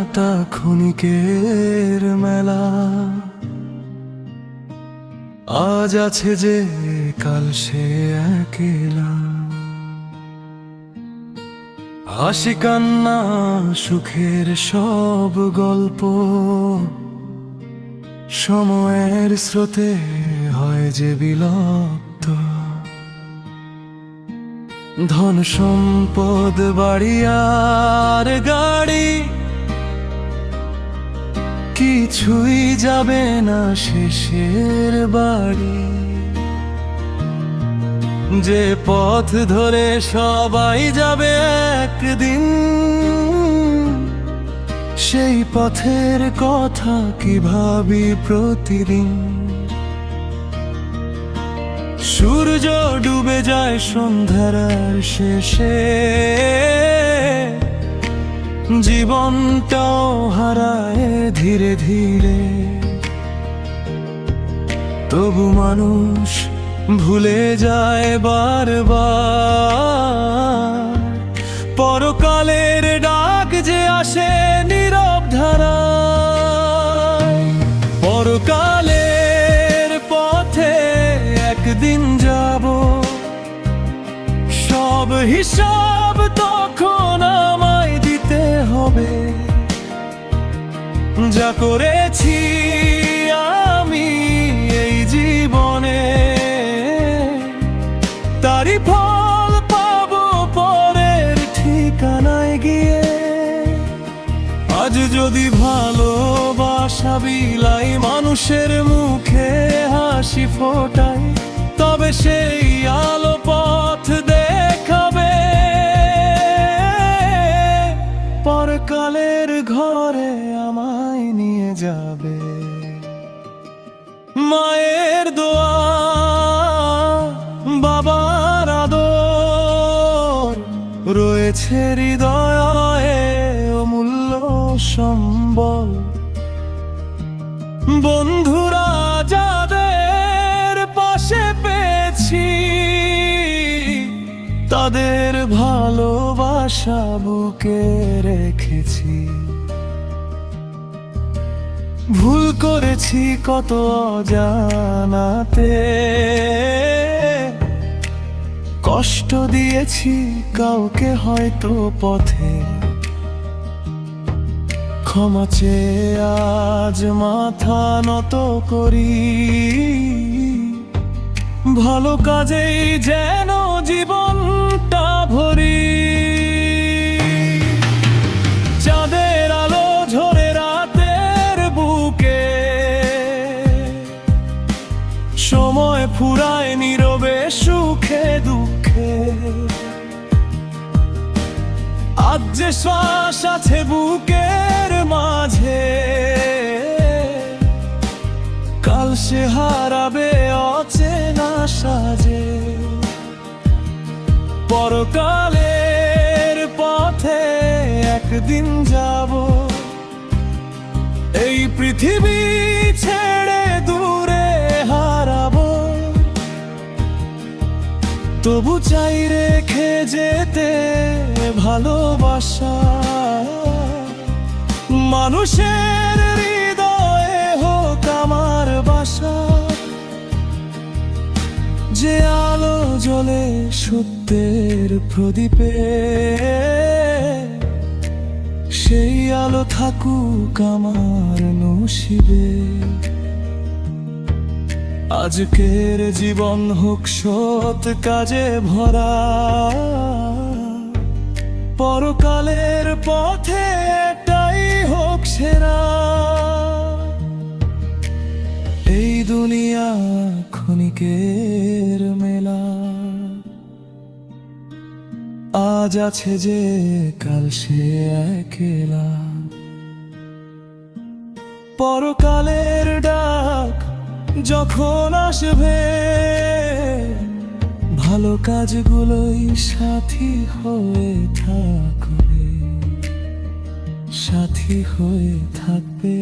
সারাটা ক্ষণিকের মেলা। আজ আছে যে কাল সে একেলা। হাসি কান্না সুখের সব গল্প সময়ের স্রোতে হয় যে বিলুপ্ত। ধন সম্পদ বাড়ি আর গাড়ি কিছুই যাবে না শেষের বাড়ি। যে পথ ধরে সবাই যাবে একদিন, সেই পথের কথা কি ভাবি প্রতিদিন। সূর্য ডুবে যায় সন্ধ্যার শেষে, জীবনটাও হারায় ধীরে ধীরে। তবু মানুষ ভুলে যায় বারবার, পরকালের ডাক যে আসে নীরব ধারায়। পরকালের পথে একদিন যাব, সব হিসাব তখন আমায় দিতে হবে। যা করেছি আমি এই জীবনে, তারই ফল পাবো পরের ঠিকানায় গিয়ে। আজ যদি ভালোবাসা বিলাই মানুষের মুখে হাসি ফোটায়, তবে সেই আলো পথ দেখাবে পরকালের ঘরে আমায় নিয়ে যাবে। মায়ের দোয়া বাবার আদর রয়েছে হৃদয়ে অমূল্য সম্বল। বন্ধুরা যাদের পাশে পেয়েছি, তাদের ভালোবাসা বুকে রেখেছি। ভুল করেছি কত অজানাতে, কষ্ট দিয়েছি কাউকে হয়তো পথে। ক্ষমা চেয়ে আজ মাথা নত করি, ভালো কাজেই যেন জীবনটা ভরি। চাঁদের আলো ঝরে রাতের বুকে, সময় ফুরায় নীরবে সুখে দুঃখে। আজ যে শ্বাস আছে বুকের মাঝে, কাল সে হারাবে অচেনা সাজে। পরকালের পথে একদিন যাব, এই পৃথিবী ছেড়ে দূরে হারাবো। তবু চাই রেখে যেতে ভালোবাসা, মানুষের হৃদয়ে হোক আমার বাসা। যে আলো জ্বলে সত্যের প্রদীপে, সেই আলো থাকুক আমার নসিবে। আজকের জীবন হোক সৎ কাজে ভরা, পরকালের পথে এটাই হোক সেরা। এই দুনিয়া ক্ষণিকের মেলা, আজ আছে যে কাল সে একেলা। পরকালের ডাক যখন আসবে, ভালো কাজগুলোই সাথী হয়ে থাকবে, সাথী হয়ে থাকবে।